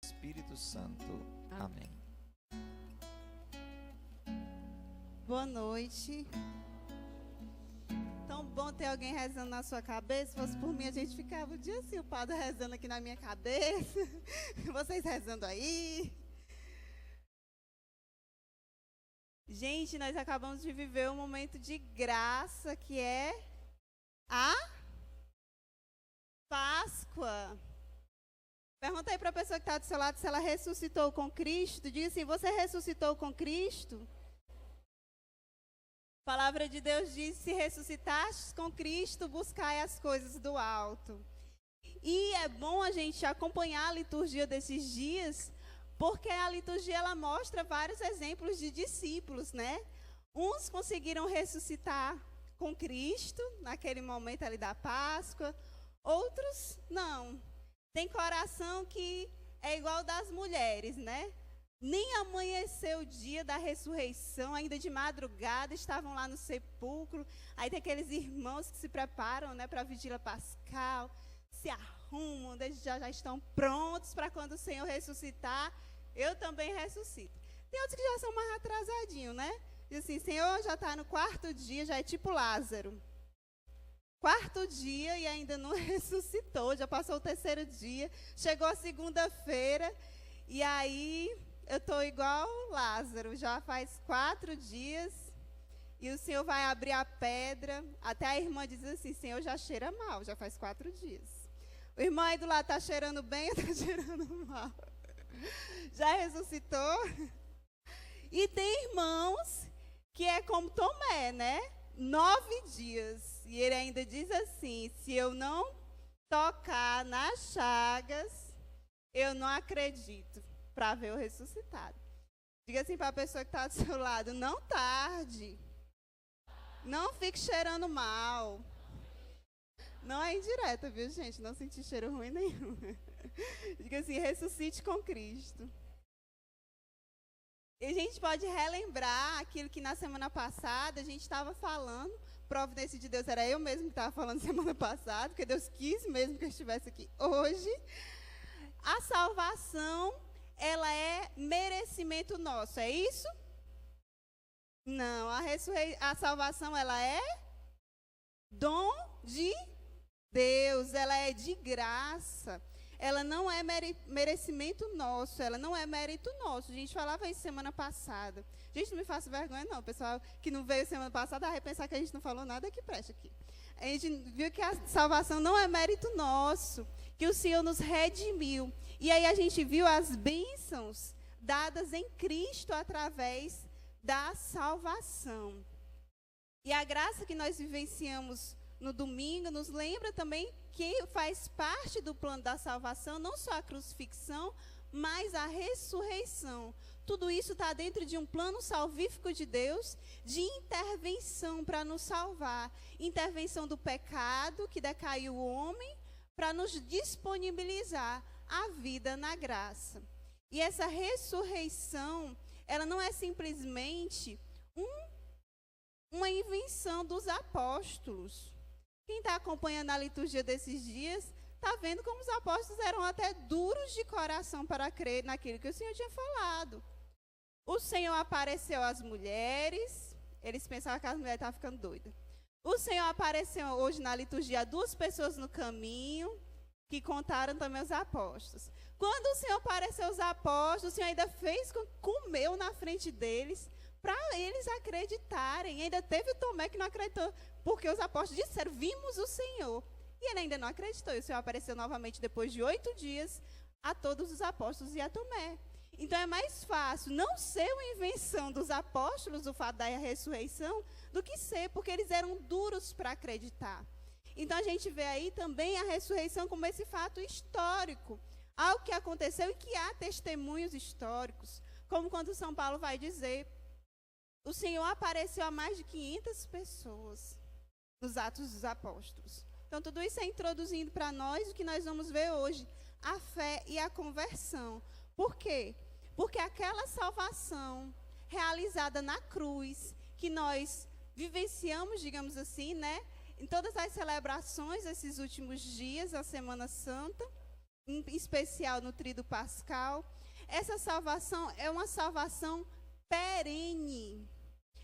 Espírito Santo. Amém. Boa noite. Tão bom ter alguém rezando na sua cabeça. Se fosse por mim, a gente ficava o dia assim, o padre rezando aqui na minha cabeça. Vocês rezando aí. Gente, nós acabamos de viver um momento de graça, que é a Páscoa. Pergunta aí para a pessoa que está do seu lado se ela ressuscitou com Cristo. Diga assim, você ressuscitou com Cristo? A palavra de Deus diz, se ressuscitastes com Cristo, buscai as coisas do alto. E é bom a gente acompanhar a liturgia desses dias, porque a liturgia ela mostra vários exemplos de discípulos, né? Uns conseguiram ressuscitar com Cristo, naquele momento ali da Páscoa, outros não. Tem coração que é igual das mulheres, né? Nem amanheceu o dia da ressurreição, ainda de madrugada, estavam lá no sepulcro. Aí tem aqueles irmãos que se preparam, né, para a vigília pascal, se arrumam, já estão prontos para quando o Senhor ressuscitar. Eu também ressuscito. Tem outros que já são mais atrasadinhos, né? Diz assim, Senhor, já está no quarto dia, já é tipo Lázaro. Quarto dia e ainda não ressuscitou, já passou o terceiro dia, chegou a segunda-feira e aí eu estou igual Lázaro, já faz 4 dias e o Senhor vai abrir a pedra, até a irmã diz assim, Senhor, já cheira mal, já faz 4 dias. O irmão aí do lado está cheirando bem ou está cheirando mal? Já ressuscitou? E tem irmãos que é como Tomé, né? 9 dias. E ele ainda diz assim, se eu não tocar nas chagas, eu não acredito para ver o ressuscitado. Diga assim para a pessoa que está do seu lado, não tarde. Não fique cheirando mal. Não é indireta, viu, gente? Não senti cheiro ruim nenhum. Diga assim, ressuscite com Cristo. E a gente pode relembrar aquilo que na semana passada a gente estava falando. Providência de Deus, era eu mesmo que estava falando semana passada, porque Deus quis mesmo que eu estivesse aqui hoje. A salvação, ela é merecimento nosso, é isso? Não, a salvação, ela é dom de Deus, ela é de graça. Ela não é merecimento nosso, ela não é mérito nosso. A gente falava isso semana passada. Gente, não me faça vergonha, não. O pessoal que não veio semana passada vai pensar que a gente não falou nada que preste aqui. A gente viu que a salvação não é mérito nosso, que o Senhor nos redimiu. E aí a gente viu as bênçãos dadas em Cristo através da salvação. E a graça que nós vivenciamos no domingo nos lembra também que faz parte do plano da salvação, não só a crucifixão, mas a ressurreição. Tudo isso está dentro de um plano salvífico de Deus, de intervenção para nos salvar. Intervenção do pecado que decaiu o homem, para nos disponibilizar a vida na graça. E essa ressurreição, ela não é simplesmente uma invenção dos apóstolos. Quem está acompanhando a liturgia desses dias, está vendo como os apóstolos eram até duros de coração para crer naquilo que o Senhor tinha falado. O Senhor apareceu às mulheres, eles pensavam que as mulheres estavam ficando doidas. O Senhor apareceu hoje na liturgia a 2 pessoas no caminho, que contaram também os apóstolos. Quando o Senhor apareceu aos apóstolos, o Senhor ainda comeu na frente deles, para eles acreditarem. Ainda teve o Tomé que não acreditou, porque os apóstolos disseram, vimos o Senhor. E ele ainda não acreditou. E o Senhor apareceu novamente depois de 8 dias a todos os apóstolos e a Tomé. Então é mais fácil não ser uma invenção dos apóstolos, o fato da ressurreição, do que ser, porque eles eram duros para acreditar. Então a gente vê aí também a ressurreição como esse fato histórico, algo que aconteceu e que há testemunhos históricos, como quando São Paulo vai dizer, o Senhor apareceu a mais de 500 pessoas nos Atos dos Apóstolos. Então tudo isso é introduzindo para nós o que nós vamos ver hoje, a fé e a conversão. Por quê? Porque aquela salvação realizada na cruz, que nós vivenciamos, digamos assim, né, em todas as celebrações desses últimos dias, a Semana Santa, em especial no tríduo pascal. Essa salvação é uma salvação perene.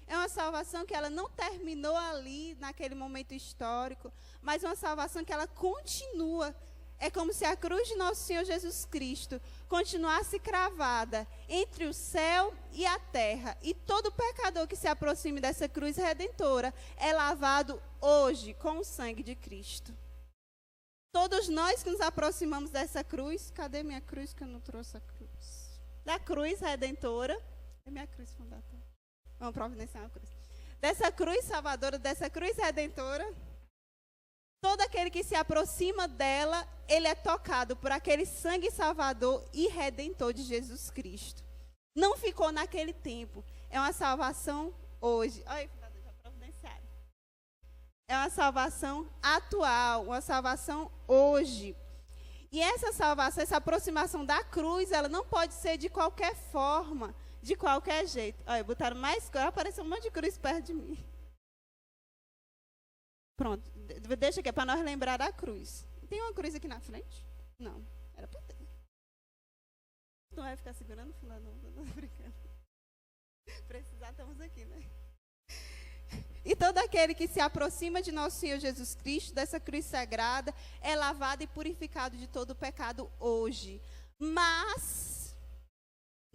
É uma salvação que ela não terminou ali, naquele momento histórico, mas uma salvação que ela continua. É como se a cruz de nosso Senhor Jesus Cristo continuasse cravada entre o céu e a terra. E todo pecador que se aproxime dessa cruz redentora é lavado hoje com o sangue de Cristo. Todos nós que nos aproximamos dessa cruz, cadê minha cruz que eu não trouxe a cruz? Da cruz redentora, é minha cruz fundatória. Vamos providenciar uma cruz. Dessa cruz salvadora, dessa cruz redentora, todo aquele que se aproxima dela, ele é tocado por aquele sangue salvador e redentor de Jesus Cristo. Não ficou naquele tempo. É uma salvação hoje. Olha, já providenciaram. É uma salvação atual, uma salvação hoje. E essa salvação, essa aproximação da cruz, ela não pode ser de qualquer forma, de qualquer jeito. Olha, botaram mais coisa, apareceu um monte de cruz perto de mim. Pronto, deixa aqui, é para nós lembrar da cruz. Tem uma cruz aqui na frente? Não, era para ter. Não vai ficar segurando o fulano, não, brincando. Precisar, estamos aqui, né? E todo aquele que se aproxima de nosso Senhor Jesus Cristo, dessa cruz sagrada, é lavado e purificado de todo o pecado hoje. Mas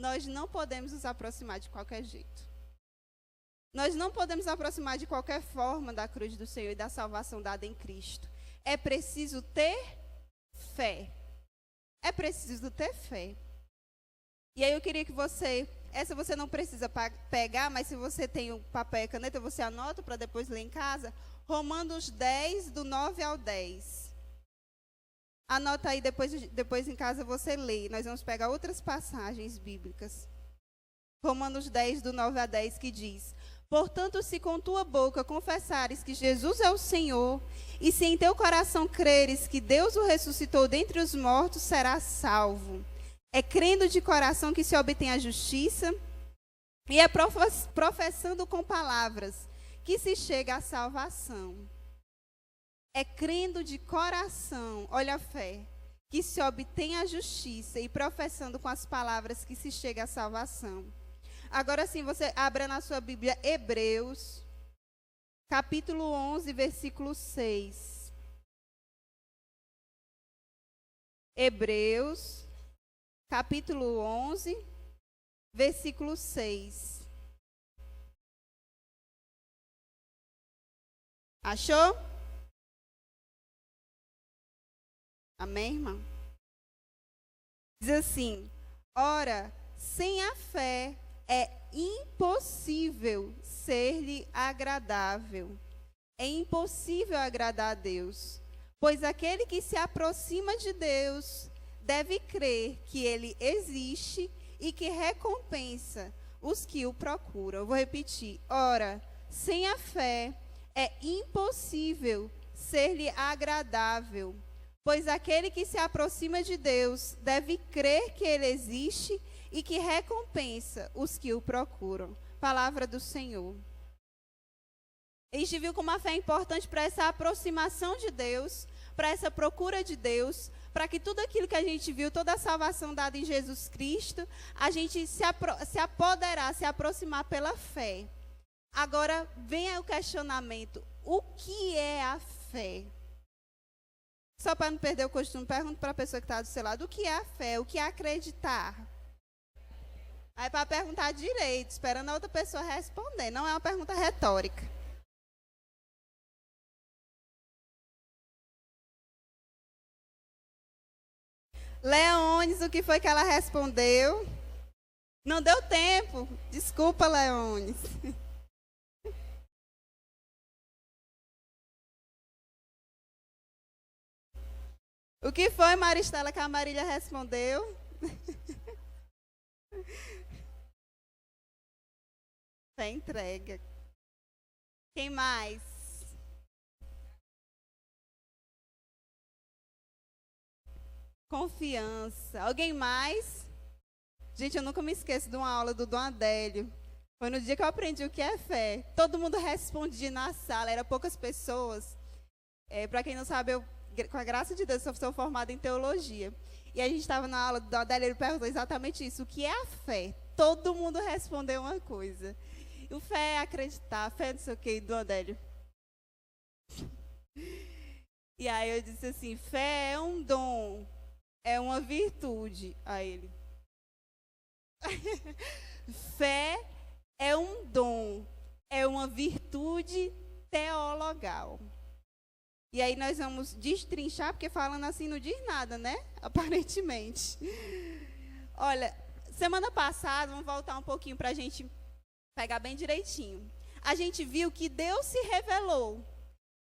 nós não podemos nos aproximar de qualquer jeito. Nós não podemos nos aproximar de qualquer forma da cruz do Senhor e da salvação dada em Cristo. É preciso ter fé. É preciso ter fé. E aí eu queria que essa você não precisa pegar, mas se você tem o papel e caneta, você anota para depois ler em casa. Romanos 10, do 9 ao 10. Anota aí, depois em casa você lê. Nós vamos pegar outras passagens bíblicas. Romanos 10, do 9 a 10, que diz: portanto, se com tua boca confessares que Jesus é o Senhor, e se em teu coração creres que Deus o ressuscitou dentre os mortos, serás salvo. É crendo de coração que se obtém a justiça, e é professando com palavras que se chega à salvação. É crendo de coração, olha a fé, que se obtém a justiça, e professando com as palavras que se chega à salvação. Agora sim, você abra na sua Bíblia Hebreus, capítulo 11, versículo 6. Hebreus, capítulo 11, versículo 6. Achou? Amém, irmão? Diz assim: ora, sem a fé é impossível ser-lhe agradável. É impossível agradar a Deus, pois aquele que se aproxima de Deus deve crer que Ele existe e que recompensa os que o procuram. Eu vou repetir. Ora, sem a fé é impossível ser-lhe agradável, pois aquele que se aproxima de Deus deve crer que Ele existe e que recompensa os que o procuram. Palavra do Senhor. A gente viu como a fé é importante para essa aproximação de Deus, para essa procura de Deus, para que tudo aquilo que a gente viu, toda a salvação dada em Jesus Cristo, a gente se apoderar, se aproximar pela fé. Agora, vem o questionamento: o que é a fé? Só para não perder o costume, pergunto para a pessoa que está do seu lado: o que é a fé? O que é acreditar? Aí para perguntar direito, esperando a outra pessoa responder. Não é uma pergunta retórica. Leones, o que foi que ela respondeu? Não deu tempo. Desculpa, Leones. O que foi, Maristela, que a Marília respondeu? Fé entrega. Quem mais? Confiança. Alguém mais? Gente, eu nunca me esqueço de uma aula do Dom Adélio. Foi no dia que eu aprendi o que é fé. Todo mundo respondia na sala, eram poucas pessoas. Para quem não sabe, eu, com a graça de Deus, sou formada em teologia. E a gente estava na aula do Adélio, ele perguntou exatamente isso. O que é a fé? Todo mundo respondeu uma coisa. O fé é acreditar, a fé não sei o que, do Adélio. E aí eu disse assim, fé é um dom, é uma virtude. A ele. Fé é um dom, é uma virtude teologal. E aí nós vamos destrinchar, porque falando assim não diz nada, né? Aparentemente. Olha, semana passada, vamos voltar um pouquinho para a gente pegar bem direitinho. A gente viu que Deus se revelou.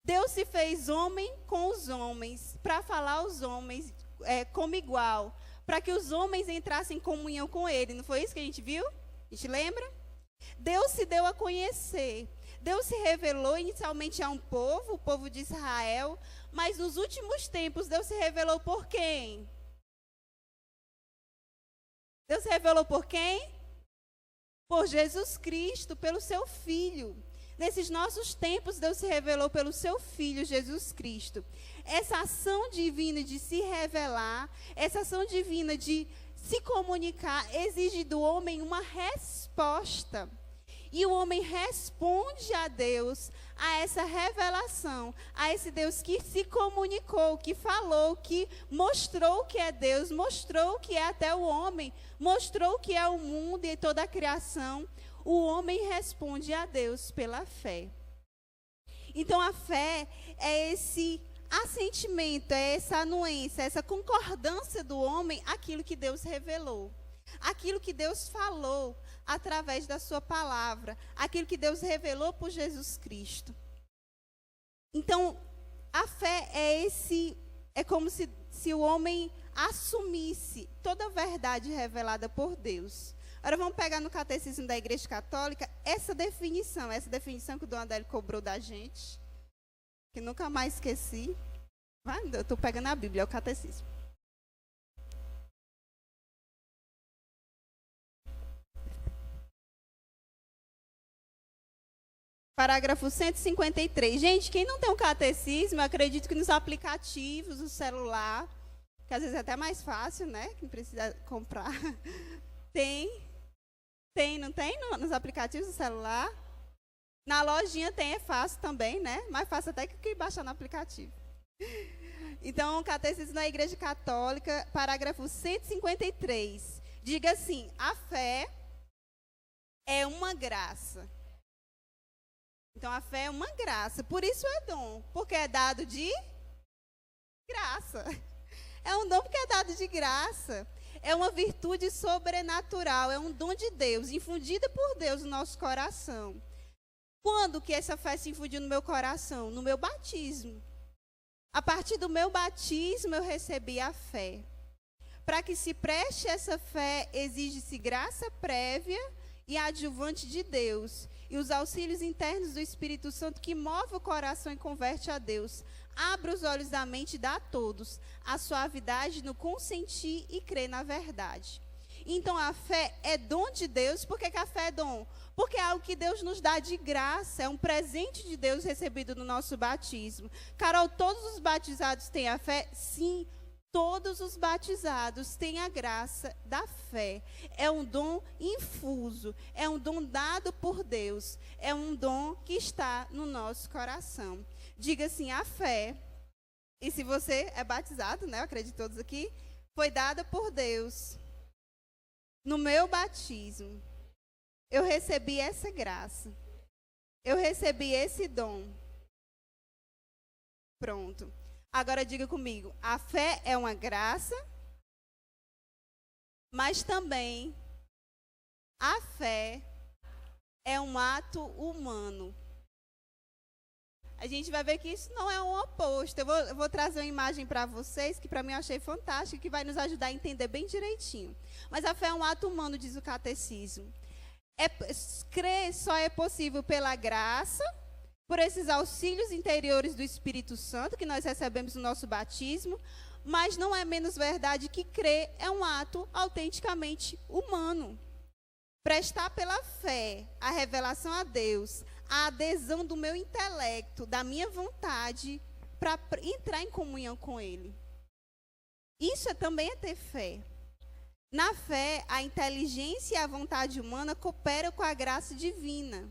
Deus se fez homem com os homens, para falar aos homens como igual, para que os homens entrassem em comunhão com Ele. Não foi isso que a gente viu? A gente lembra? Deus se deu a conhecer. Deus se revelou inicialmente a um povo, o povo de Israel, mas nos últimos tempos Deus se revelou por quem? Deus se revelou por quem? Por Jesus Cristo, pelo seu Filho. Nesses nossos tempos, Deus se revelou pelo seu Filho, Jesus Cristo. Essa ação divina de se revelar, essa ação divina de se comunicar, exige do homem uma resposta. E o homem responde a Deus, a essa revelação, a esse Deus que se comunicou, que falou, que mostrou que é Deus, mostrou que é até o homem, mostrou que é o mundo e toda a criação. O homem responde a Deus pela fé. Então a fé é esse assentimento, é essa anuência, essa concordância do homem àquilo que Deus revelou, aquilo que Deus falou através da sua palavra, aquilo que Deus revelou por Jesus Cristo. Então a fé é como se o homem assumisse toda a verdade revelada por Deus. Agora vamos pegar no Catecismo da Igreja Católica essa definição que o Dom Adélio cobrou da gente, que nunca mais esqueci. Eu estou pegando a Bíblia, é o Catecismo. Parágrafo 153. Gente, quem não tem um catecismo, eu acredito que nos aplicativos, no celular, que às vezes é até mais fácil, né? Que não precisa comprar. Não tem nos aplicativos do celular? Na lojinha tem, é fácil também, né? Mais fácil até que baixar no aplicativo. Então, o Catecismo da Igreja Católica, parágrafo 153. Diga assim, a fé é uma graça. Então, a fé é uma graça. Por isso é dom, porque é dado de graça. É um dom porque é dado de graça. É uma virtude sobrenatural, é um dom de Deus, infundida por Deus no nosso coração. Quando que essa fé se infundiu no meu coração? No meu batismo. A partir do meu batismo eu recebi a fé. Para que se preste essa fé, exige-se graça prévia e adjuvante de Deus, e os auxílios internos do Espírito Santo que move o coração e converte a Deus. Abre os olhos da mente e dá a todos a suavidade no consentir e crer na verdade. Então a fé é dom de Deus. Por que a fé é dom? Porque é algo que Deus nos dá de graça, é um presente de Deus recebido no nosso batismo. Carol, todos os batizados têm a fé? Sim, todos os batizados têm a graça da fé. É um dom infuso, é um dom dado por Deus, é um dom que está no nosso coração. Diga assim, a fé, e se você é batizado, né, eu acredito todos aqui, foi dada por Deus. No meu batismo, eu recebi essa graça, eu recebi esse dom. Pronto. Agora diga comigo, a fé é uma graça, mas também a fé é um ato humano. A gente vai ver que isso não é um oposto. Eu vou trazer uma imagem para vocês, que para mim eu achei fantástica, que vai nos ajudar a entender bem direitinho. Mas a fé é um ato humano, diz o catecismo. Crer só é possível pela graça, por esses auxílios interiores do Espírito Santo, que nós recebemos no nosso batismo, mas não é menos verdade que crer é um ato autenticamente humano. Prestar pela fé a revelação a Deus, a adesão do meu intelecto, da minha vontade, para entrar em comunhão com Ele. Isso também é ter fé. Na fé, a inteligência e a vontade humana cooperam com a graça divina.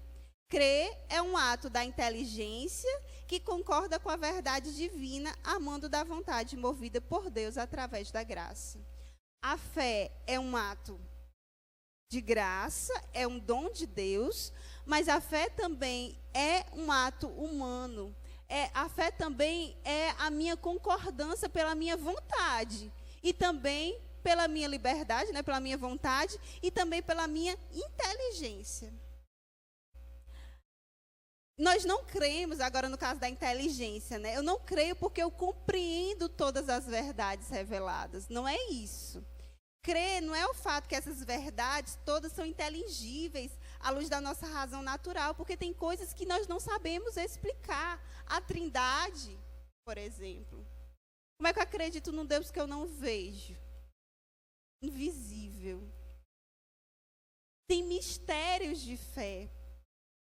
Crer é um ato da inteligência que concorda com a verdade divina, amando da vontade movida por Deus através da graça. A fé é um ato de graça, é um dom de Deus, mas a fé também é um ato humano. A fé também é a minha concordância pela minha vontade e também pela minha liberdade, né, pela minha vontade e também pela minha inteligência. Nós não cremos, agora no caso da inteligência, né? Eu não creio porque eu compreendo todas as verdades reveladas. Não é isso. Crer não é o fato que essas verdades todas são inteligíveis à luz da nossa razão natural, porque tem coisas que nós não sabemos explicar. A Trindade, por exemplo. Como é que eu acredito num Deus que eu não vejo? Invisível. Tem mistérios de fé.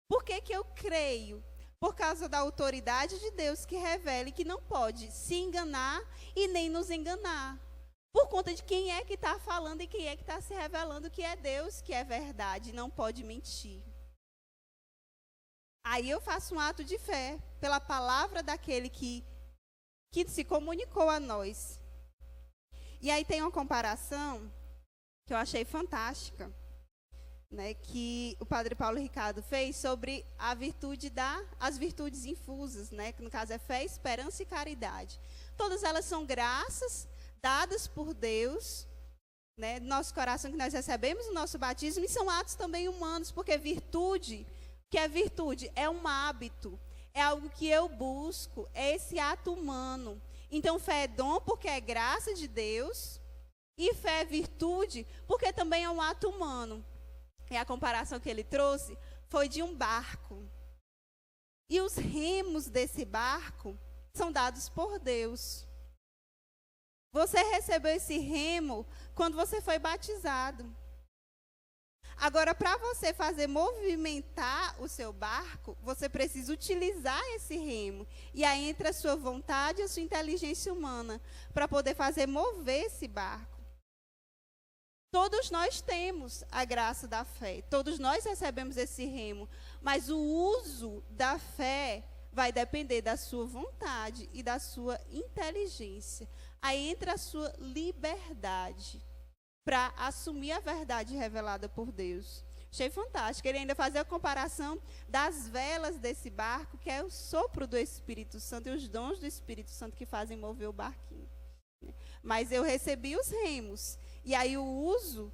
Por que eu creio? Por causa da autoridade de Deus que revela e que não pode se enganar e nem nos enganar. Por conta de quem é que está falando e quem é que está se revelando que é Deus, que é verdade, não pode mentir. Aí eu faço um ato de fé pela palavra daquele que se comunicou a nós. E aí tem uma comparação que eu achei fantástica, né, que o padre Paulo Ricardo fez sobre a virtude as virtudes infusas, né, que no caso é fé, esperança e caridade. Todas elas são graças dadas por Deus, né, no nosso coração que nós recebemos no nosso batismo, e são atos também humanos, porque virtude, que é virtude? É um hábito, é algo que eu busco, é esse ato humano. Então fé é dom porque é graça de Deus, e fé é virtude porque também é um ato humano. E a comparação que ele trouxe foi de um barco. E os remos desse barco são dados por Deus. Você recebeu esse remo quando você foi batizado. Agora, para você fazer movimentar o seu barco, você precisa utilizar esse remo. E aí entra a sua vontade e a sua inteligência humana para poder fazer mover esse barco. Todos nós temos a graça da fé, todos nós recebemos esse remo, mas o uso da fé vai depender da sua vontade e da sua inteligência. Aí entra a sua liberdade para assumir a verdade revelada por Deus. Achei fantástico. Ele ainda fazia a comparação das velas desse barco, que é o sopro do Espírito Santo e os dons do Espírito Santo que fazem mover o barquinho. Mas eu recebi os remos. E aí o uso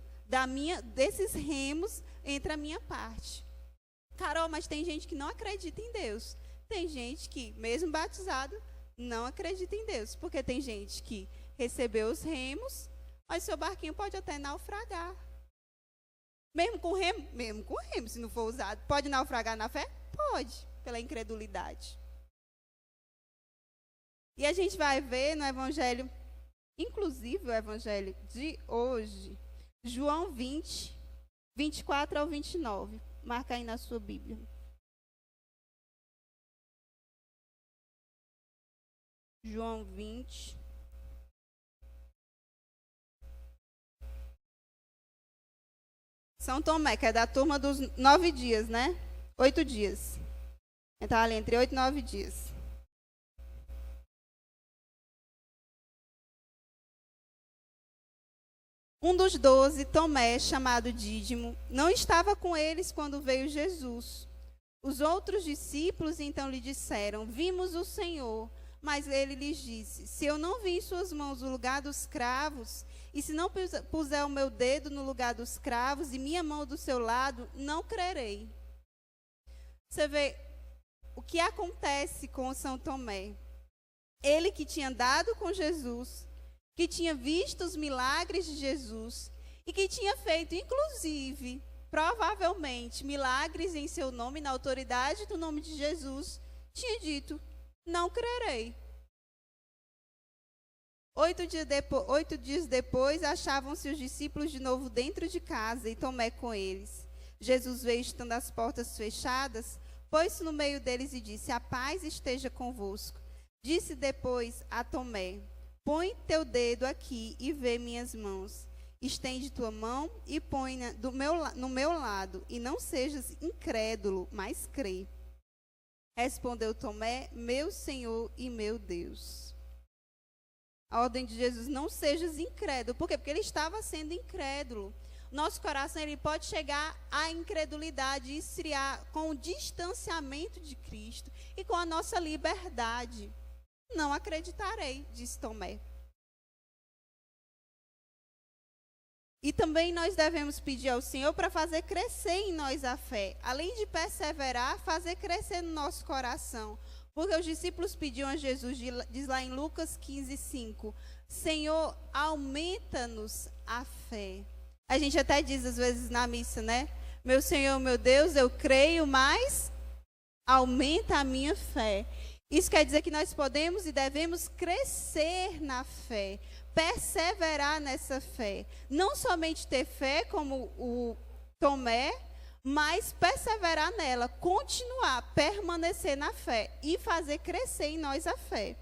desses remos entra a minha parte. Carol, mas tem gente que não acredita em Deus. Tem gente que, mesmo batizado, não acredita em Deus. Porque tem gente que recebeu os remos, mas seu barquinho pode até naufragar. Mesmo com remo, se não for usado. Pode naufragar na fé? Pode, pela incredulidade. E a gente vai ver no Evangelho, inclusive o Evangelho de hoje, João 20, 24 ao 29. Marca aí na sua Bíblia. João 20. São Tomé, que é da turma dos 9 dias, né? 8 dias. Então, ali entre 8 e 9 dias. Um dos 12, Tomé, chamado Dídimo, não estava com eles quando veio Jesus. Os outros discípulos então lhe disseram: vimos o Senhor. Mas ele lhes disse: se eu não vi em suas mãos o lugar dos cravos, e se não puser o meu dedo no lugar dos cravos e minha mão do seu lado, não crerei. Você vê o que acontece com São Tomé. Ele que tinha andado com Jesus, que tinha visto os milagres de Jesus e que tinha feito, inclusive, provavelmente, milagres em seu nome, na autoridade do nome de Jesus, tinha dito: não crerei. 8 dias depois, achavam-se os discípulos de novo dentro de casa e Tomé com eles. Jesus veio estando as portas fechadas, pôs-se no meio deles e disse: a paz esteja convosco. Disse depois a Tomé: põe teu dedo aqui e vê minhas mãos. Estende tua mão e põe-na no meu lado, e não sejas incrédulo, mas crê. Respondeu Tomé, meu Senhor e meu Deus. A ordem de Jesus, não sejas incrédulo. Por quê? Porque ele estava sendo incrédulo. Nosso coração ele pode chegar à incredulidade e esfriar com o distanciamento de Cristo e com a nossa liberdade. Não acreditarei, disse Tomé. E também nós devemos pedir ao Senhor para fazer crescer em nós a fé. Além de perseverar, fazer crescer no nosso coração. Porque os discípulos pediam a Jesus, diz lá em Lucas 15:5, Senhor, aumenta-nos a fé. A gente até diz às vezes na missa, né? Meu Senhor, meu Deus, eu creio, mas aumenta a minha fé. Isso quer dizer que nós podemos e devemos crescer na fé, perseverar nessa fé. Não somente ter fé, como o Tomé, mas perseverar nela, continuar, permanecer na fé e fazer crescer em nós a fé.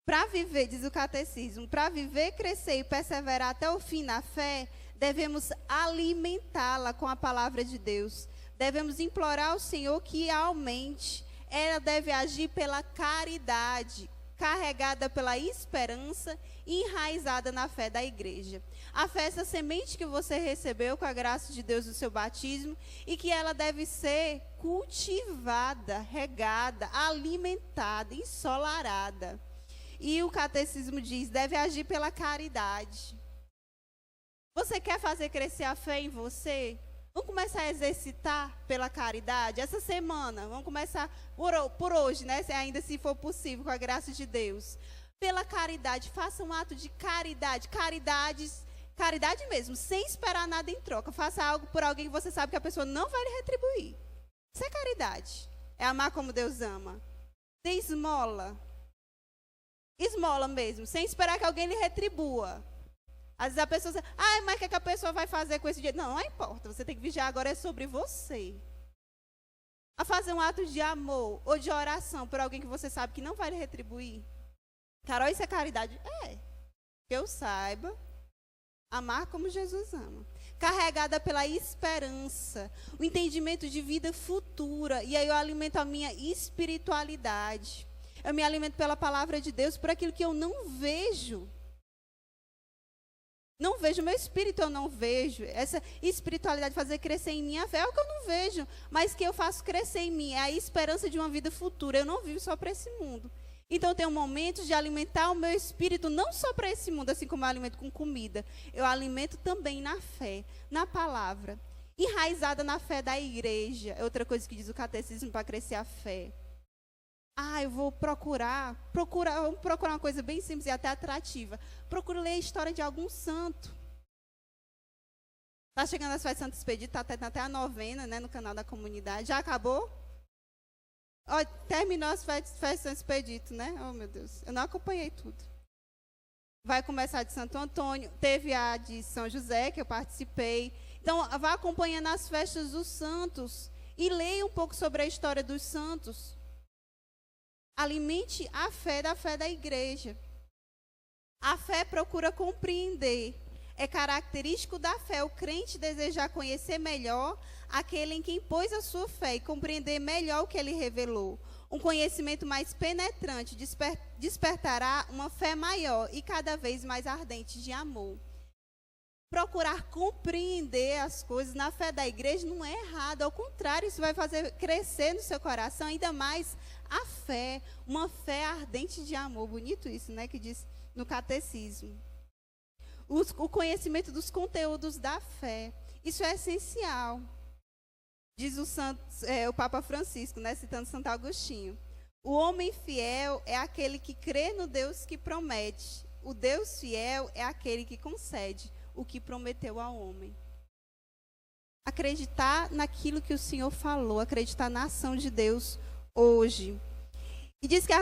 Para viver, diz o catecismo, para viver, crescer e perseverar até o fim na fé, devemos alimentá-la com a palavra de Deus. Devemos implorar ao Senhor que aumente. Ela deve agir pela caridade, carregada pela esperança e enraizada na fé da igreja. A fé é essa semente que você recebeu com a graça de Deus do seu batismo e que ela deve ser cultivada, regada, alimentada, ensolarada. E o catecismo diz, deve agir pela caridade. Você quer fazer crescer a fé em você? Vamos começar a exercitar pela caridade? Essa semana, vamos começar por hoje, né? Se for possível, com a graça de Deus. Pela caridade, faça um ato de caridade. Caridade mesmo, sem esperar nada em troca. Faça algo por alguém que você sabe que a pessoa não vai lhe retribuir. Isso é caridade. É amar como Deus ama. Dê esmola. Esmola mesmo, sem esperar que alguém lhe retribua. Às vezes a pessoa diz, mas o que a pessoa vai fazer com esse dinheiro? Não importa, você tem que vigiar agora é sobre você. A fazer um ato de amor ou de oração por alguém que você sabe que não vai lhe retribuir. Carol, isso é caridade? É. Que eu saiba amar como Jesus ama. Carregada pela esperança, o entendimento de vida futura. E aí eu alimento a minha espiritualidade. Eu me alimento pela palavra de Deus, por aquilo que eu não vejo. Não vejo, meu espírito eu não vejo. Essa espiritualidade fazer crescer em mim a fé é o que eu não vejo, mas que eu faço crescer em mim. É a esperança de uma vida futura. Eu não vivo só para esse mundo. Então eu tenho momentos de alimentar o meu espírito, não só para esse mundo, assim como eu alimento com comida. Eu alimento também na fé, na palavra. Enraizada na fé da igreja. É outra coisa que diz o catecismo para crescer a fé. Eu vou vamos procurar uma coisa bem simples e até atrativa. Procura ler a história de algum santo. Está chegando as festas de Santo Expedito, está tendo até a novena, né, no canal da comunidade. Já acabou? Terminou as festas de Santo Expedito, né? Oh, meu Deus, eu não acompanhei tudo. Vai começar de Santo Antônio, teve a de São José, que eu participei. Então, vá acompanhando as festas dos santos e leia um pouco sobre a história dos santos. Alimente a fé da igreja. A fé procura compreender. É característico da fé o crente desejar conhecer melhor aquele em quem pôs a sua fé e compreender melhor o que ele revelou. Um conhecimento mais penetrante despertará uma fé maior e cada vez mais ardente de amor. Procurar compreender as coisas na fé da igreja não é errado, ao contrário, isso vai fazer crescer no seu coração ainda mais a fé, uma fé ardente de amor. Bonito isso, né, que diz no catecismo. O conhecimento dos conteúdos da fé, isso é essencial. Diz o Papa Francisco, né, citando Santo Agostinho. O homem fiel é aquele que crê no Deus que promete. O Deus fiel é aquele que concede o que prometeu ao homem. Acreditar naquilo que o Senhor falou, acreditar na ação de Deus hoje. E diz que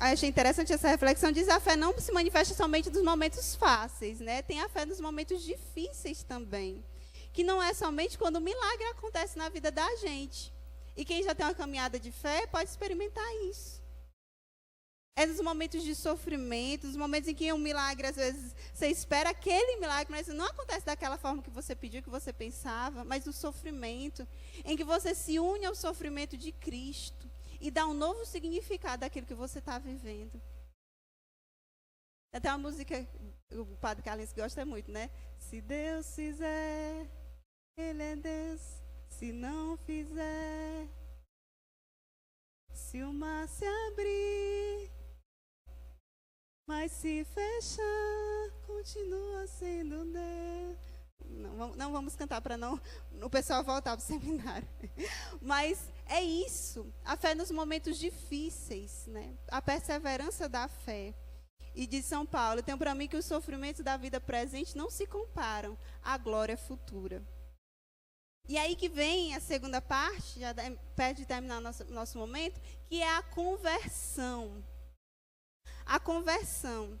achei interessante essa reflexão, diz a fé não se manifesta somente nos momentos fáceis, né? Tem a fé nos momentos difíceis também. Que não é somente quando o milagre acontece na vida da gente. E quem já tem uma caminhada de fé pode experimentar isso. É nos momentos de sofrimento, nos momentos em que um milagre, às vezes, você espera aquele milagre, mas não acontece daquela forma que você pediu, que você pensava, mas no sofrimento, em que você se une ao sofrimento de Cristo e dá um novo significado daquilo que você está vivendo. Até uma música, o Padre Carlinhos gosta muito, né? Se Deus fizer, Ele é Deus. Se não fizer, se o mar se abrir, mas se fechar, continua sendo Deus. Não vamos cantar para não o pessoal voltar para o seminário. Mas é isso, a fé nos momentos difíceis, né? A perseverança da fé. E de São Paulo, eu tenho para mim que os sofrimentos da vida presente não se comparam à glória futura. E aí que vem a segunda parte, já perto de terminar nosso momento, que é a conversão. A conversão.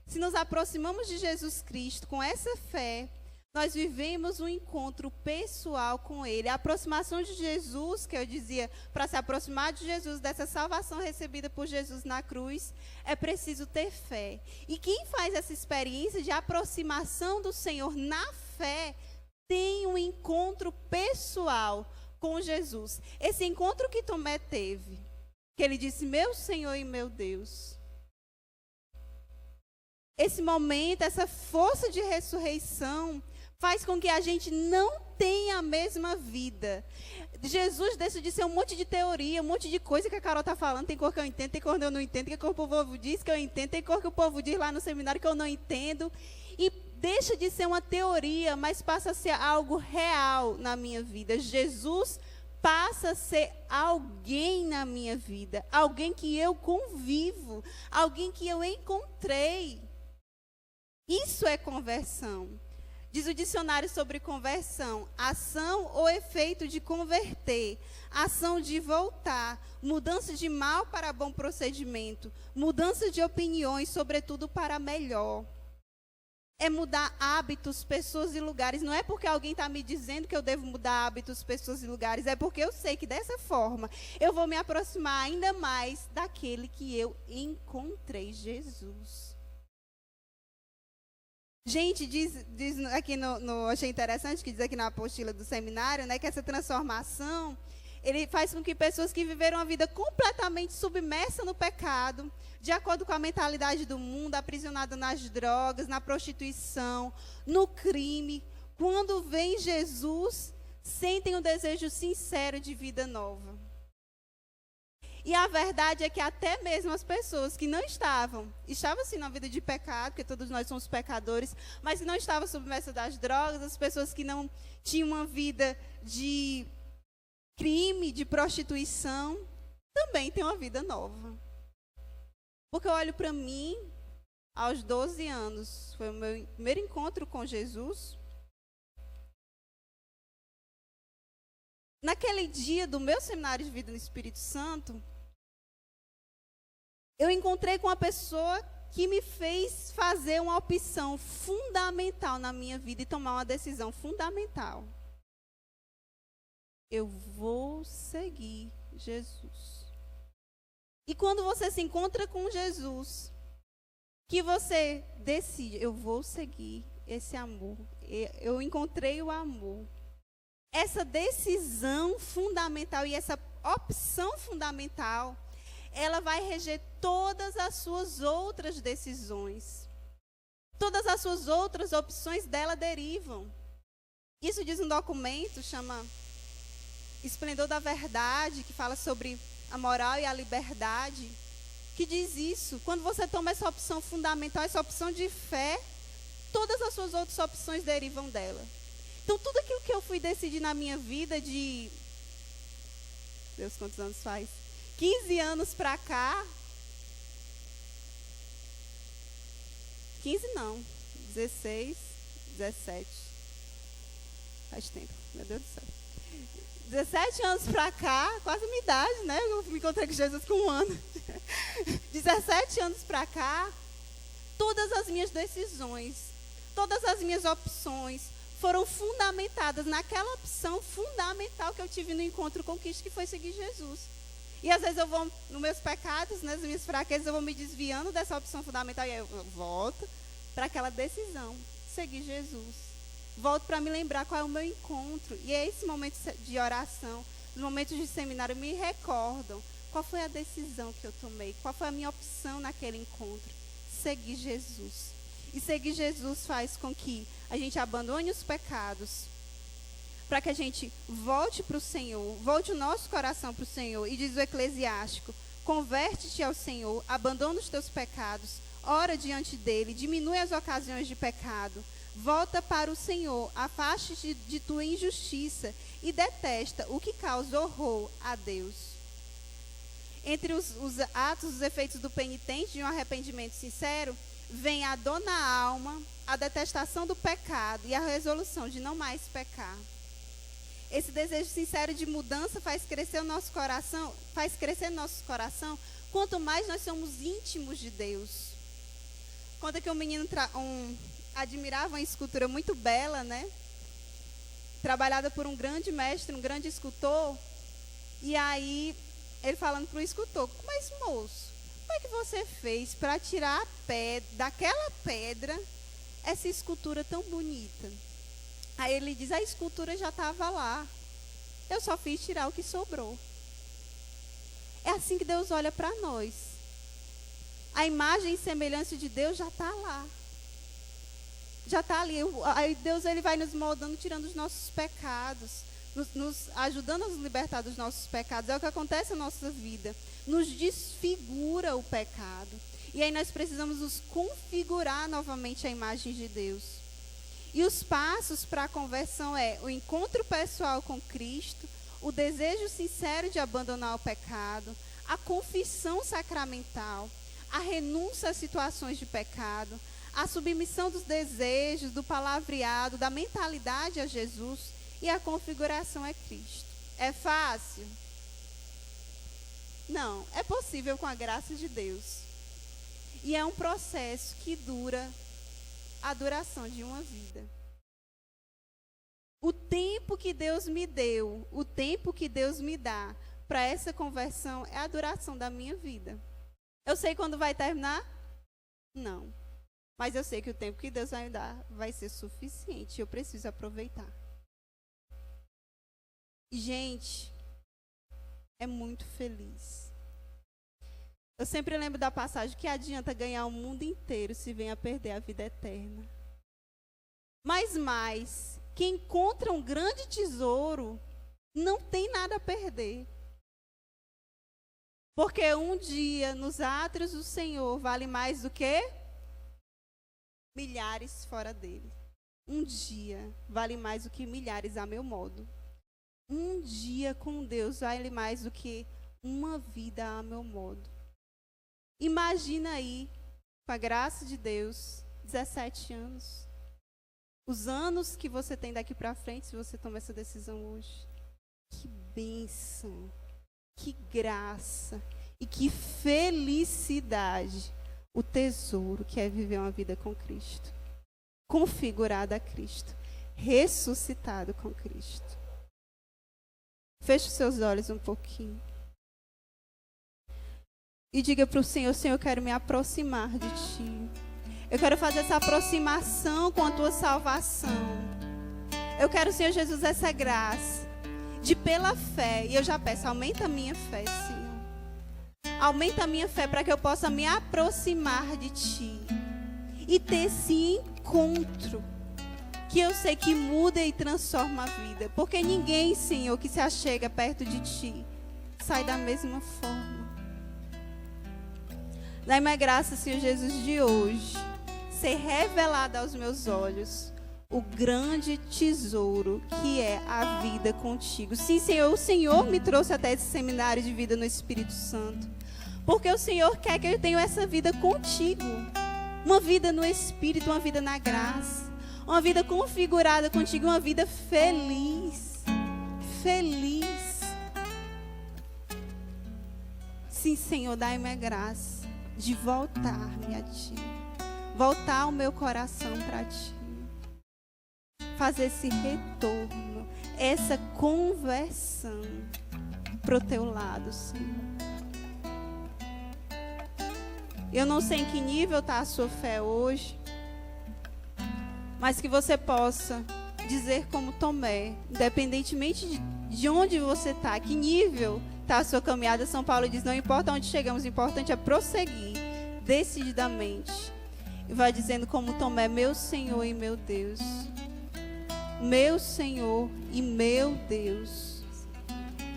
Se nos aproximamos de Jesus Cristo com essa fé, nós vivemos um encontro pessoal com Ele. A aproximação de Jesus, que eu dizia, para se aproximar de Jesus, dessa salvação recebida por Jesus na cruz, é preciso ter fé. E quem faz essa experiência de aproximação do Senhor na fé, tem um encontro pessoal com Jesus. Esse encontro que Tomé teve, que ele disse, meu Senhor e meu Deus. Esse momento, essa força de ressurreição, faz com que a gente não tenha a mesma vida. Jesus deixa de ser um monte de teoria, um monte de coisa que a Carol está falando. Tem cor que eu entendo, tem cor que eu não entendo, tem cor que o povo diz que eu entendo, tem cor que o povo diz lá no seminário que eu não entendo. E deixa de ser uma teoria, mas passa a ser algo real na minha vida. Jesus passa a ser alguém na minha vida, alguém que eu convivo, alguém que eu encontrei. Isso é conversão. Diz o dicionário sobre conversão: ação ou efeito de converter, ação de voltar, mudança de mal para bom procedimento, mudança de opiniões, sobretudo para melhor. É mudar hábitos, pessoas e lugares. Não é porque alguém está me dizendo que eu devo mudar hábitos, pessoas e lugares. É porque eu sei que dessa forma eu vou me aproximar ainda mais daquele que eu encontrei, Jesus. Gente, diz aqui achei interessante que diz aqui na apostila do seminário, né, que essa transformação, ele faz com que pessoas que viveram a vida completamente submersa no pecado, de acordo com a mentalidade do mundo, aprisionada nas drogas, na prostituição, no crime, quando vem Jesus, sentem um desejo sincero de vida nova. E a verdade é que até mesmo as pessoas que não estavam sim na vida de pecado, porque todos nós somos pecadores, mas que não estavam submersas das drogas, as pessoas que não tinham uma vida de crime, de prostituição, também têm uma vida nova. Porque eu olho para mim, aos 12 anos, foi o meu primeiro encontro com Jesus. Naquele dia do meu seminário de vida no Espírito Santo, eu encontrei com uma pessoa que me fez fazer uma opção fundamental na minha vida e tomar uma decisão fundamental. Eu vou seguir Jesus. E quando você se encontra com Jesus, que você decide, eu vou seguir esse amor. Eu encontrei o amor. Essa decisão fundamental e essa opção fundamental, ela vai reger todas as suas outras decisões. Todas as suas outras opções dela derivam. Isso diz um documento, chama Esplendor da Verdade, que fala sobre a moral e a liberdade, que diz isso. Quando você toma essa opção fundamental, essa opção de fé, todas as suas outras opções derivam dela. Então, tudo aquilo que eu fui decidir na minha vida de... Deus, quantos anos faz? 15 anos para cá. 15 não. 16, 17. Faz tempo, meu Deus do céu. 17 anos para cá, quase minha idade, né? Eu me encontrei com Jesus com 1 ano. 17 anos para cá, todas as minhas decisões, todas as minhas opções foram fundamentadas naquela opção fundamental que eu tive no encontro com Cristo, que foi seguir Jesus. E às vezes eu vou, nos meus pecados, nas minhas fraquezas, eu vou me desviando dessa opção fundamental. E aí eu volto para aquela decisão, seguir Jesus. Volto para me lembrar qual é o meu encontro. E é esse momento de oração, os momentos de seminário me recordam qual foi a decisão que eu tomei, qual foi a minha opção naquele encontro. Seguir Jesus. E seguir Jesus faz com que a gente abandone os pecados, para que a gente volte para o Senhor, volte o nosso coração para o Senhor. E diz o Eclesiástico: converte-te ao Senhor, abandona os teus pecados, ora diante dele, diminui as ocasiões de pecado, volta para o Senhor, afaste-te de tua injustiça e detesta o que causa horror a Deus. Entre os atos, os efeitos do penitente, de um arrependimento sincero, vem a dor na alma, a detestação do pecado e a resolução de não mais pecar. Esse desejo sincero de mudança faz crescer no nosso coração, quanto mais nós somos íntimos de Deus. Conta que um menino admirava uma escultura muito bela, né? Trabalhada por um grande mestre, um grande escultor. E aí, ele falando para o escultor: mas moço, como é que você fez para tirar daquela pedra essa escultura tão bonita? Aí ele diz: a escultura já estava lá, eu só fiz tirar o que sobrou. É assim que Deus olha para nós. A imagem e semelhança de Deus já está lá. Já está ali. Aí Deus ele vai nos moldando, tirando os nossos pecados, nos ajudando a nos libertar dos nossos pecados. É o que acontece na nossa vida. Nos desfigura o pecado. E aí nós precisamos nos configurar novamente a imagem de Deus. E os passos para a conversão é o encontro pessoal com Cristo, o desejo sincero de abandonar o pecado, a confissão sacramental, a renúncia a situações de pecado, a submissão dos desejos, do palavreado, da mentalidade a Jesus e a configuração a Cristo. É fácil? Não, é possível com a graça de Deus. E é um processo que dura a duração de uma vida. O tempo que Deus me deu, o tempo que Deus me dá para essa conversão é a duração da minha vida. Eu sei quando vai terminar? Não. Mas eu sei que o tempo que Deus vai me dar vai ser suficiente. Eu preciso aproveitar. Gente, é muito feliz. Eu sempre lembro da passagem: que adianta ganhar o mundo inteiro se vem a perder a vida eterna. Mas mais, quem encontra um grande tesouro não tem nada a perder. Porque um dia nos átrios do Senhor vale mais do que milhares fora dele. Um dia vale mais do que milhares a meu modo. Um dia com Deus vale mais do que uma vida a meu modo. Imagina aí, com a graça de Deus, 17 anos. Os anos que você tem daqui para frente, se você tomar essa decisão hoje. Que bênção, que graça e que felicidade. O tesouro que é viver uma vida com Cristo. Configurado a Cristo. Ressuscitado com Cristo. Feche os seus olhos um pouquinho. E diga para o Senhor: Senhor, eu quero me aproximar de Ti. Eu quero fazer essa aproximação com a Tua salvação. Eu quero, Senhor Jesus, essa graça de pela fé. E eu já peço, aumenta a minha fé, Senhor. Aumenta a minha fé para que eu possa me aproximar de Ti. E ter esse encontro que eu sei que muda e transforma a vida. Porque ninguém, Senhor, que se achega perto de Ti sai da mesma forma. Dai-me a graça, Senhor Jesus, de hoje ser revelada aos meus olhos o grande tesouro que é a vida contigo. Sim, Senhor, o Senhor me trouxe até esse seminário de vida no Espírito Santo. Porque o Senhor quer que eu tenha essa vida contigo. Uma vida no Espírito, uma vida na graça. Uma vida configurada contigo, uma vida feliz. Feliz. Sim, Senhor, dai-me a graça de voltar-me a Ti. Voltar o meu coração para Ti. Fazer esse retorno, essa conversão. para o teu lado, Senhor. Eu não sei em que nível está a sua fé hoje, mas que você possa dizer como Tomé, independentemente de onde você está, que nível está a sua caminhada. São Paulo diz, não importa onde chegamos, o importante é prosseguir decididamente. E vai dizendo como Tomé, meu Senhor e meu Deus. Meu Senhor e meu Deus.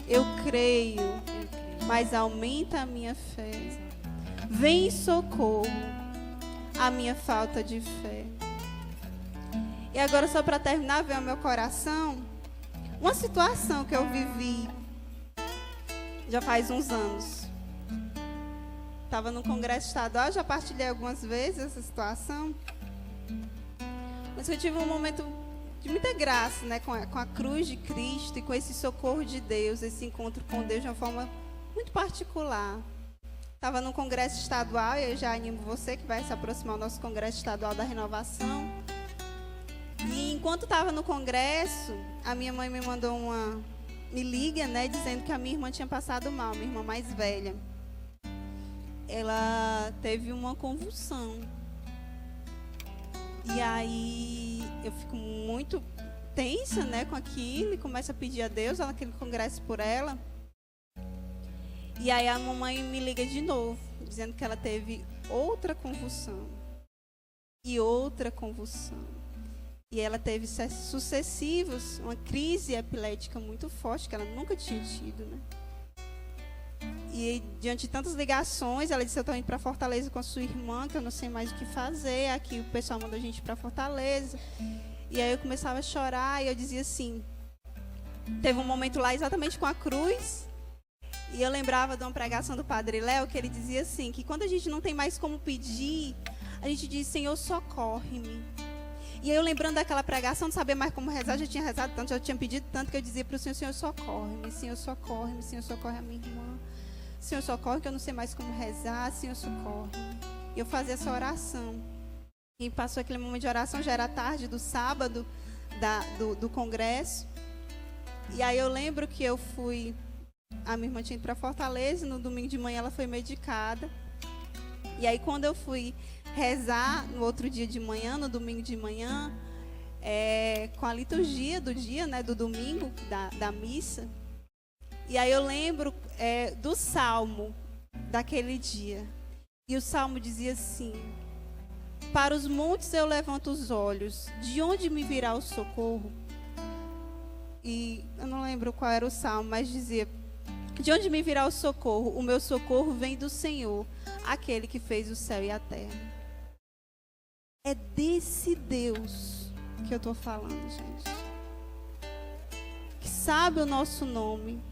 Eu creio, mas aumenta a minha fé. Vem em socorro a minha falta de fé. E agora, só para terminar, veio ao meu coração uma situação que eu vivi já faz uns anos. Estava no Congresso Estadual, já partilhei algumas vezes essa situação. Mas eu tive um momento de muita graça, né, com a cruz de Cristo e com esse socorro de Deus, esse encontro com Deus de uma forma muito particular. Estava no Congresso Estadual, e eu já animo você que vai se aproximar do nosso Congresso Estadual da Renovação. E enquanto estava no Congresso, a minha mãe me mandou me liga, né, dizendo que a minha irmã tinha passado mal, minha irmã mais velha. Ela teve uma convulsão. E aí eu fico muito tensa, né, com aquilo e começo a pedir a Deus naquele congresso por ela. E aí a mamãe me liga de novo, dizendo que ela teve outra convulsão. E outra convulsão. E ela teve sucessivos, uma crise epilética muito forte, que ela nunca tinha tido, né? E diante de tantas ligações, ela disse, eu estou indo para Fortaleza com a sua irmã, que eu não sei mais o que fazer. Aqui o pessoal mandou a gente para Fortaleza. E aí eu começava a chorar e eu dizia assim, teve um momento lá exatamente com a cruz, e eu lembrava de uma pregação do Padre Léo, que ele dizia assim, que quando a gente não tem mais como pedir, a gente diz, Senhor, socorre-me. E aí eu lembrando daquela pregação, não sabia mais como rezar, já tinha rezado tanto, já tinha pedido tanto, que eu dizia para o Senhor, Senhor, socorre-me, Senhor, socorre-me, Senhor, socorre a minha irmã. Senhor, socorre, que eu não sei mais como rezar, Senhor, socorre. E eu fazia essa oração. E passou aquele momento de oração, já era tarde do sábado do congresso. E aí eu lembro que eu fui, a minha irmã tinha ido para Fortaleza, no domingo de manhã ela foi medicada. E aí quando eu fui rezar no outro dia de manhã, no domingo de manhã, com a liturgia do dia, né, do domingo, da missa. E aí eu lembro do salmo daquele dia. E o salmo dizia assim, para os montes eu levanto os olhos, de onde me virá o socorro? E eu não lembro qual era o salmo, mas dizia, de onde me virá o socorro? O meu socorro vem do Senhor, aquele que fez o céu e a terra. É desse Deus que eu estou falando, gente. Que sabe o nosso nome,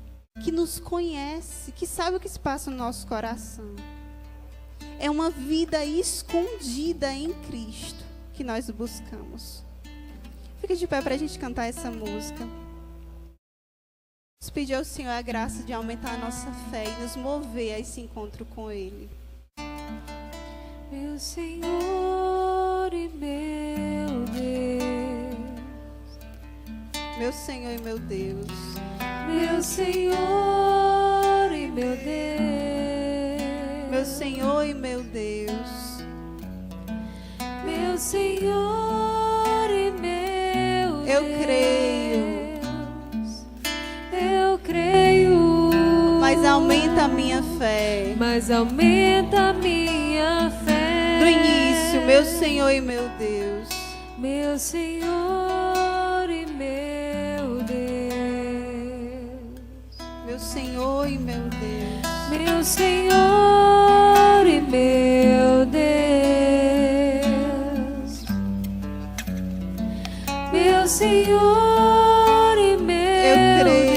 que nos conhece, que sabe o que se passa no nosso coração. É uma vida escondida em Cristo que nós buscamos. Fica de pé para a gente cantar essa música. Vamos pedir ao Senhor a graça de aumentar a nossa fé e nos mover a esse encontro com Ele. Meu Senhor e meu Deus. Meu Senhor e meu Deus. Meu Senhor e meu Deus. Meu Senhor e meu Deus. Meu Senhor e meu Deus. Eu creio. Eu creio. Mas aumenta a minha fé. Mas aumenta a minha fé. Do início, meu Senhor e meu Deus. Meu Senhor e meu Deus. Meu Senhor e meu Deus. Meu Senhor e meu Deus. Meu Senhor e meu Deus.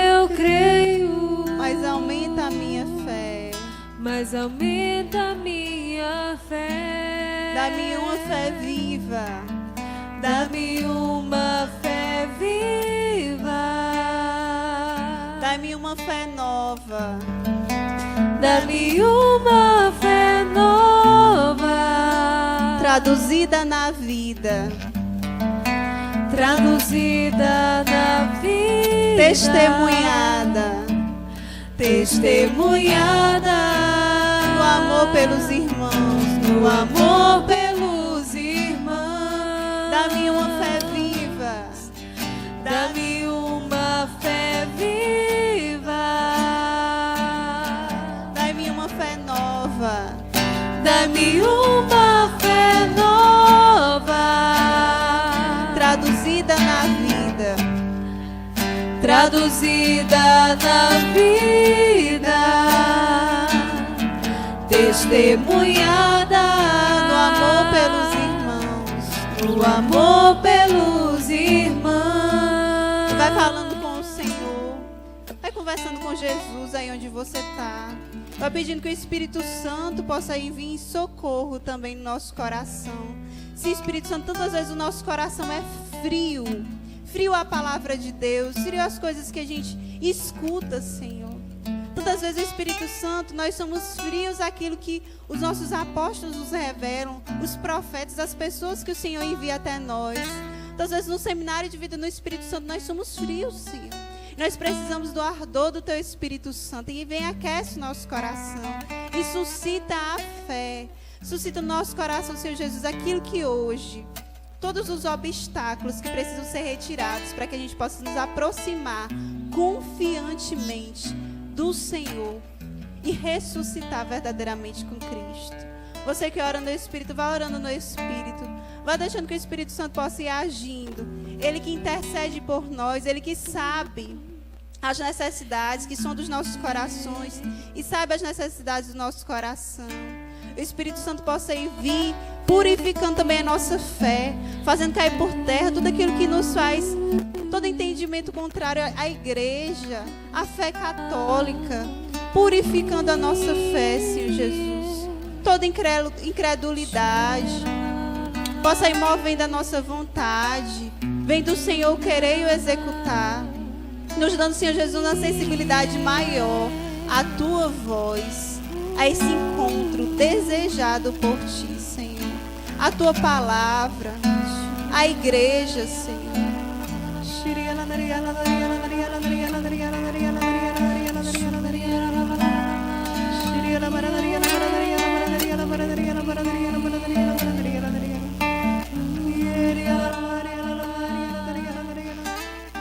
Eu creio. Mas aumenta a minha fé. Mas aumenta a minha fé. Dá-me uma fé viva. Dá-me uma fé viva. Dá-me uma fé nova. Dá-me uma fé nova. Traduzida na vida. traduzida na vida, testemunhada no amor pelos irmãos, no amor pelos irmãos. Dá-me uma fé viva, dá-me uma fé viva, dá-me uma fé nova, dá-me uma fé nova, traduzida na vida, traduzida na vida, testemunhada no amor pelos irmãos, no amor pelos irmãos. Vai falando com o Senhor, vai conversando com Jesus aí onde você está. Vai pedindo que o Espírito Santo possa ir vir em socorro também no nosso coração. Sim, Espírito Santo, tantas vezes o nosso coração é frio. Frio à palavra de Deus, frio às coisas que a gente escuta, Senhor. Tantas vezes o Espírito Santo, nós somos frios àquilo que os nossos apóstolos nos revelam, os profetas, as pessoas que o Senhor envia até nós. Tantas vezes no seminário de vida no Espírito Santo, nós somos frios, Senhor. Nós precisamos do ardor do Teu Espírito Santo. E vem, aquece o nosso coração. E suscita a fé. Suscita no nosso coração, Senhor Jesus, aquilo que hoje, todos os obstáculos que precisam ser retirados para que a gente possa nos aproximar confiantemente do Senhor e ressuscitar verdadeiramente com Cristo. Você que ora no Espírito, vai orando no Espírito. Vai deixando que o Espírito Santo possa ir agindo. Ele que intercede por nós, Ele que sabe as necessidades que são dos nossos corações e sabe as necessidades do nosso coração. O Espírito Santo possa ir vir purificando também a nossa fé, fazendo cair por terra tudo aquilo que nos faz, todo entendimento contrário à igreja, à fé católica, purificando a nossa fé, Senhor Jesus. Toda incredulidade possa ir movendo a nossa vontade, vem do Senhor querer e o executar, nos dando, Senhor Jesus, uma sensibilidade maior à Tua voz, a esse encontro desejado por Ti, Senhor. A Tua palavra, a igreja, Senhor.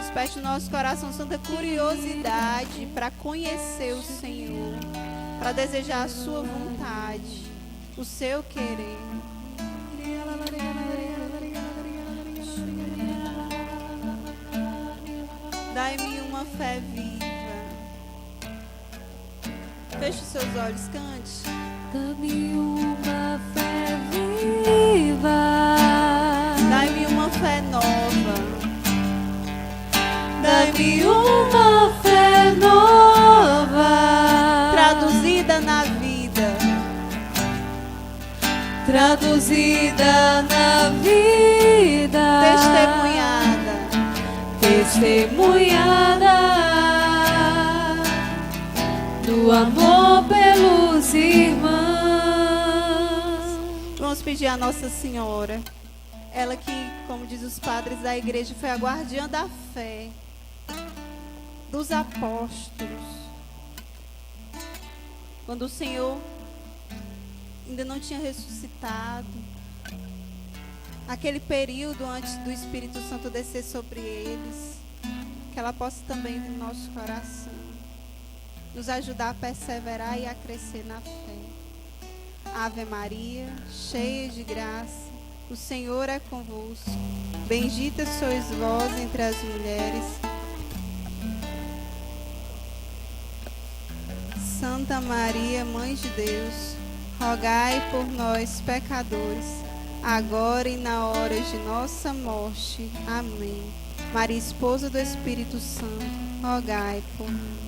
Desperte no nosso coração santa curiosidade para conhecer o Senhor, para desejar a Sua vontade, o Seu querer. Dai-me uma fé viva. Feche os seus olhos, cante. Dá-me uma fé viva, Dai-me uma fé nova. dá-me uma fé nova, Traduzida na vida, traduzida na vida, testemunhada do amor pelos irmãos. Vamos pedir a Nossa Senhora, ela que, como diz os padres da igreja, foi a guardiã da fé dos apóstolos. Quando o Senhor ainda não tinha ressuscitado, aquele período antes do Espírito Santo descer sobre eles, que ela possa também vir no nosso coração, nos ajudar a perseverar e a crescer na fé. Ave Maria, cheia de graça, o Senhor é convosco. Bendita sois vós entre as mulheres. Santa Maria, Mãe de Deus, rogai por nós, pecadores, agora e na hora de nossa morte. Amém. Maria, esposa do Espírito Santo, rogai por nós.